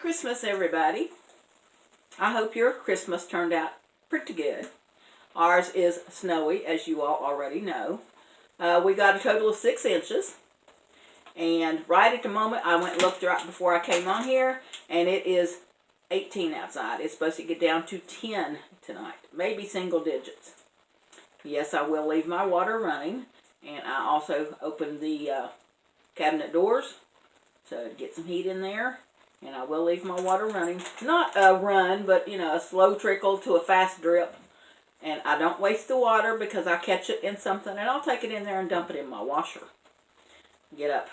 Christmas, everybody. I hope your Christmas turned out pretty good. Ours is snowy, as you all already know. We got a total of 6 inches. And right at the moment, I went and looked right before I came on here, and it is 18 outside. It's supposed to get down to 10 tonight, maybe single digits. Yes, I will leave my water running, and I also opened the cabinet doors so to get some heat in there. And I will leave my water running. Not a run, but, you know, a slow trickle to a fast drip. And I don't waste the water because I catch it in something, and I'll take it in there and dump it in my washer. Get up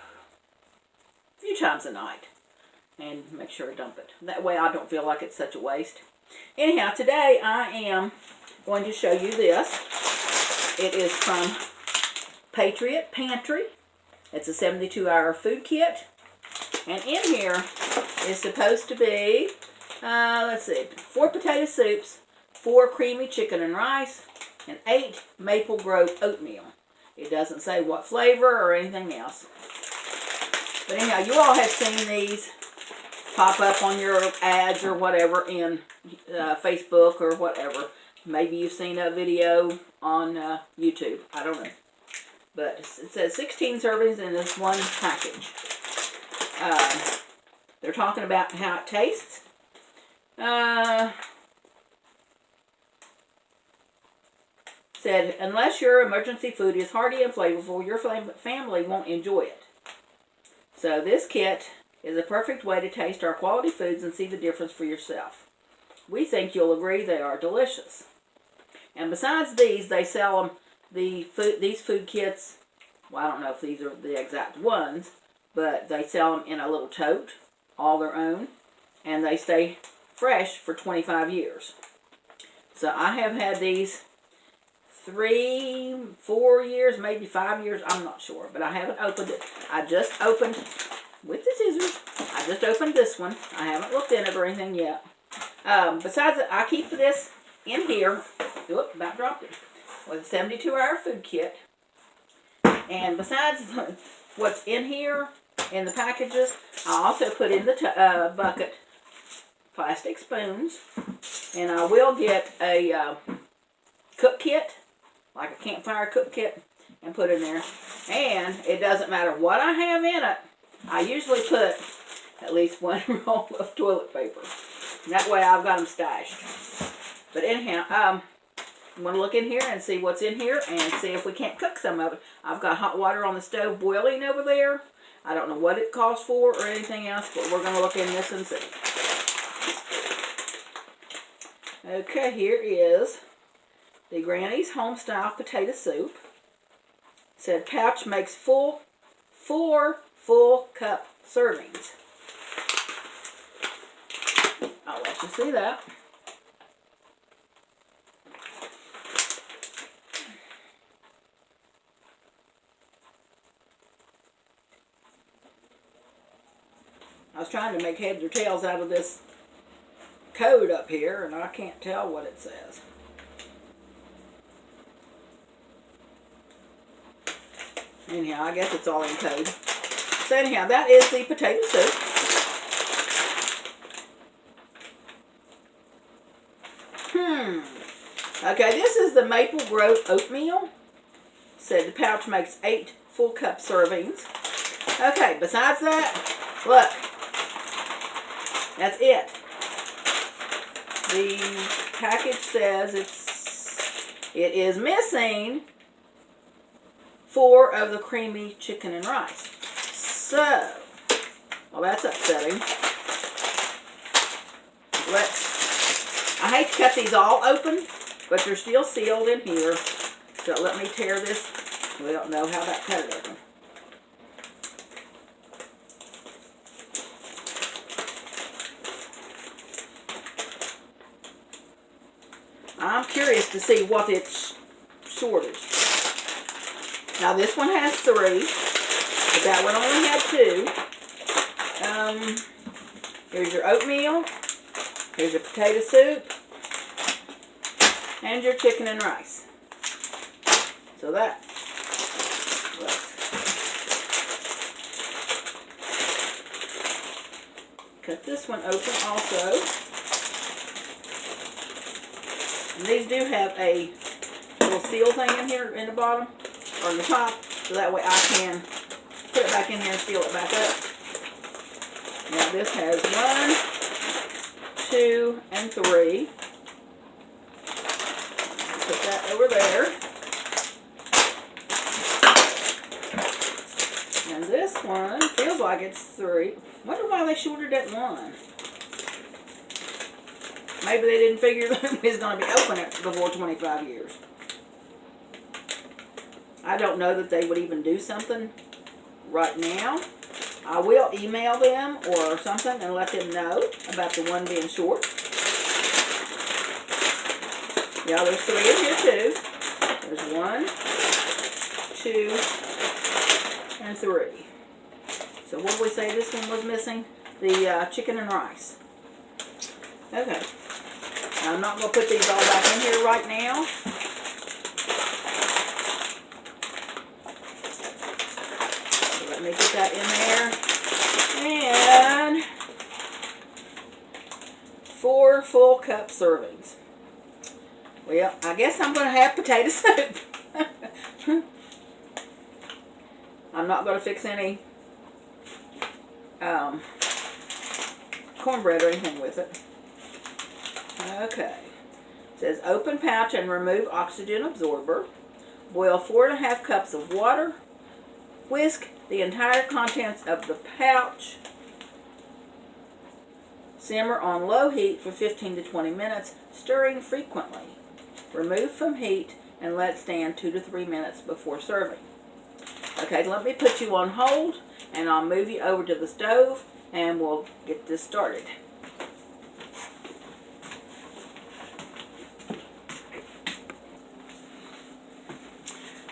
a few times a night and make sure I dump it. That way I don't feel like it's such a waste. Anyhow, today I am going to show you this. It is from Patriot Pantry. It's a 72-hour food kit. And in here is supposed to be, let's see, 4 potato soups, 4 creamy chicken and rice, and 8 maple grove oatmeal. It doesn't say what flavor or anything else. But anyhow, you all have seen these pop up on your ads or whatever in Facebook or whatever. Maybe you've seen a video on YouTube. I don't know. But it says 16 servings in this one package. They're talking about how it tastes. Said, unless your emergency food is hearty and flavorful, your family won't enjoy it. So this kit is a perfect way to taste our quality foods and see the difference for yourself. We think you'll agree they are delicious. And besides these, they sell them these food kits. Well, I don't know if these are the exact ones, but they sell them in a little tote, all their own, and they stay fresh for 25 years. So I have had these 3, 4 years, maybe 5 years, I'm not sure, but I haven't opened it. I just opened, with the scissors, I just opened this one. I haven't looked in it or anything yet. Besides that, I keep this in here, oop, about dropped it, with a 72-hour food kit. And besides what's in here, in the packages, I also put in the bucket plastic spoons, and I will get a cook kit, like a campfire cook kit, and put in there. And it doesn't matter what I have in it, I usually put at least 1 roll of toilet paper. And that way I've got them stashed. But anyhow, I'm going to look in here and see what's in here and see if we can't cook some of it. I've got hot water on the stove boiling over there. I don't know what it calls for or anything else, but we're going to look in this and see. Okay, here is the Granny's Homestyle Potato Soup. It said pouch makes 4 full cup servings. I'll let you see that. I was trying to make heads or tails out of this code up here, and I can't tell what it says. Anyhow, I guess it's all in code. So anyhow, that is the potato soup. Okay, this is the maple grove oatmeal. Said the pouch makes 8 full cup servings. Okay, besides that, look. That's it. The package says it is missing 4 of the creamy chicken and rice. So, well, that's upsetting. I hate to cut these all open, but they're still sealed in here. So let me tear this. We don't know how that cut it open. I'm curious to see what it's shorted. Now this one has 3, but that one only had 2. Here's your oatmeal, here's your potato soup, and your chicken and rice. So that looks Cut this one open also. And these do have a little seal thing in here in the bottom, or in the top, so that way I can put it back in here and seal it back up. Now this has 1, 2, and 3. Put that over there. And this one feels like it's 3. Wonder why they shorted that 1. Maybe they didn't figure that it was going to be open before 25 years. I don't know that they would even do something right now. I will email them or something and let them know about the one being short. Yeah, there's 3 in here too. There's 1, 2, and 3. So what did we say this one was missing? The chicken and rice. Okay. Now I'm not going to put these all back in here right now. So let me get that in there. And 4 full cup servings. Well, I guess I'm going to have potato soup. I'm not going to fix any cornbread or anything with it. Okay. It says open pouch and remove oxygen absorber. Boil 4½ cups of water. Whisk the entire contents of the pouch. Simmer on low heat for 15 to 20 minutes, stirring frequently. Remove from heat and let stand 2 to 3 minutes before serving. Okay, let me put you on hold and I'll move you over to the stove and we'll get this started.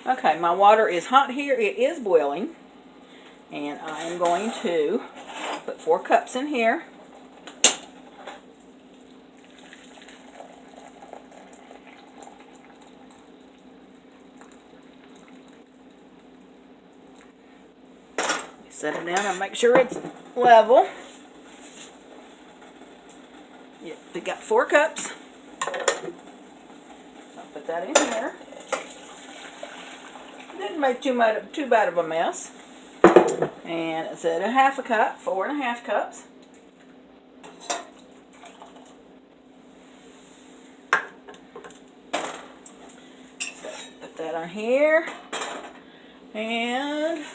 Okay, my water is hot here. It is boiling. And I am going to put 4 cups in here. Set it down and make sure it's level. Yep, we got 4 cups. I'll put that in here. Didn't make too bad of a mess. And it said 1/2 cup, 4½ cups. So put that on here. And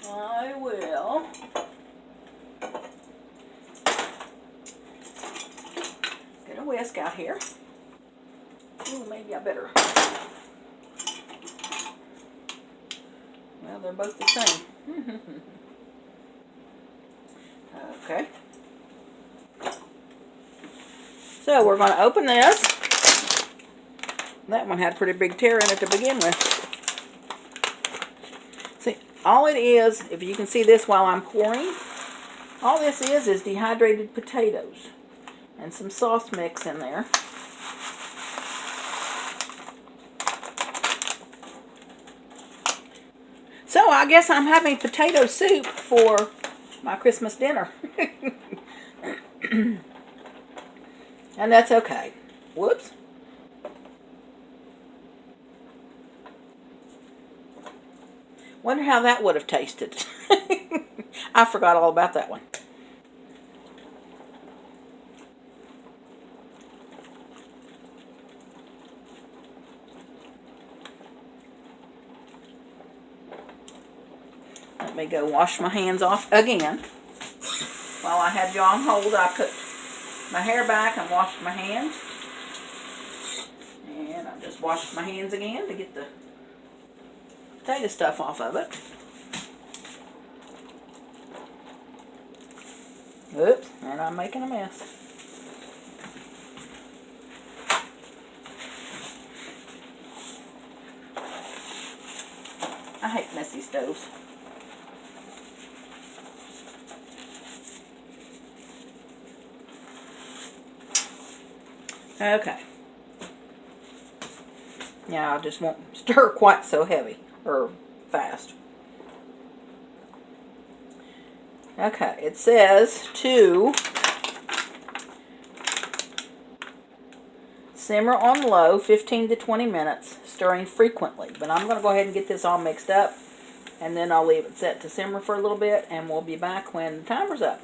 I will get a whisk out here. Ooh, maybe I better. Well, they're both the same. Okay. So we're going to open this. That one had a pretty big tear in it to begin with. See, all it is, if you can see this while I'm pouring, all this is dehydrated potatoes and some sauce mix in there. So I guess I'm having potato soup for my Christmas dinner. And that's okay. Whoops. Wonder how that would have tasted. I forgot all about that one. Let me go wash my hands off again. While I had you on hold, I put my hair back and washed my hands. And I just washed my hands again to get the potato stuff off of it. Oops, and I'm making a mess. I hate messy stoves. Okay. Now I just won't stir quite so heavy or fast. Okay, it says to simmer on low 15 to 20 minutes, stirring frequently. But I'm going to go ahead and get this all mixed up, and then I'll leave it set to simmer for a little bit, and we'll be back when the timer's up.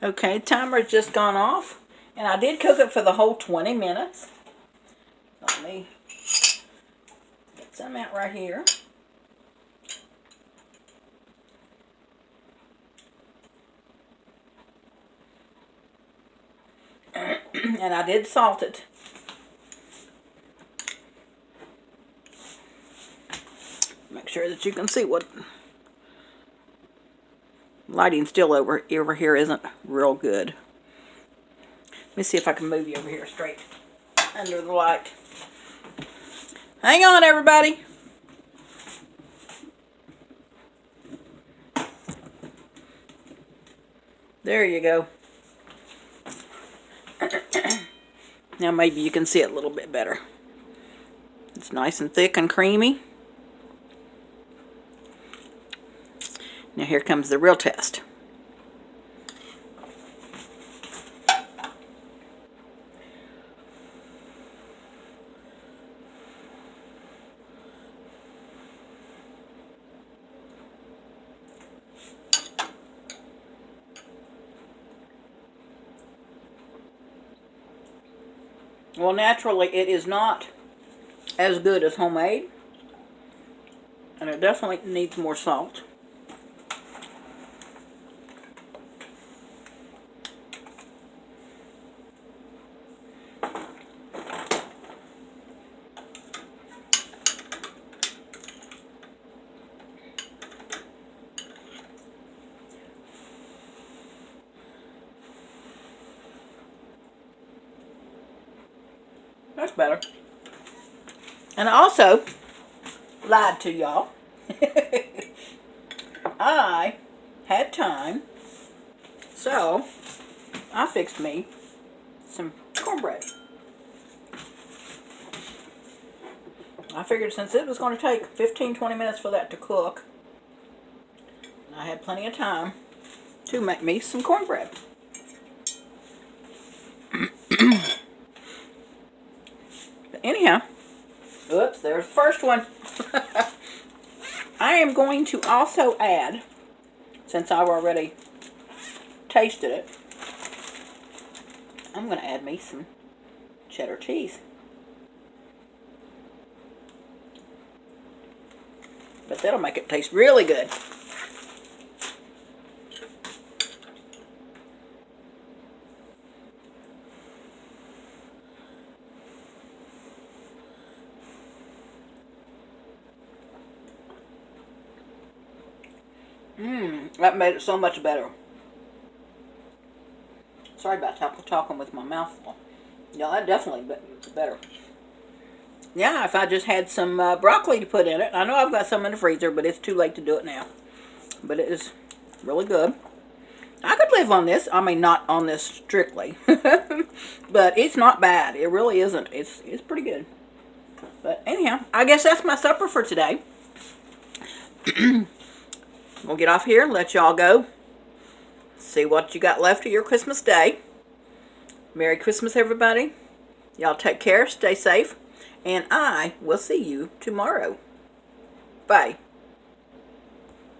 Okay, timer's just gone off, and I did cook it for the whole 20 minutes. Let me get some out right here. And I did salt it. Make sure that you can see what lighting still over here isn't real good. Let me see if I can move you over here straight under the light. Hang on, everybody. There you go. Now maybe you can see it a little bit better. It's nice and thick and creamy. Now here comes the real test. Well, naturally, it is not as good as homemade, and it definitely needs more salt. That's better. And I also lied to y'all. I had time, so I fixed me some cornbread. I figured since it was going to take 15-20 minutes for that to cook, I had plenty of time to make me some cornbread. Anyhow, oops, there's the first one. I am going to also add, since I've already tasted it, I'm going to add me some cheddar cheese. But that'll make it taste really good. That made it so much better. Sorry about talking with my mouth full. Yeah, that definitely better. Yeah, if I just had some broccoli to put in it. I know I've got some in the freezer, but it's too late to do it now. But it is really good. I could live on this. I mean, not on this strictly. But it's not bad. It really isn't. It's pretty good. But anyhow, I guess that's my supper for today. We'll get off here and let y'all go. See what you got left of your Christmas day. Merry Christmas, everybody. Y'all take care. Stay safe. And I will see you tomorrow. Bye.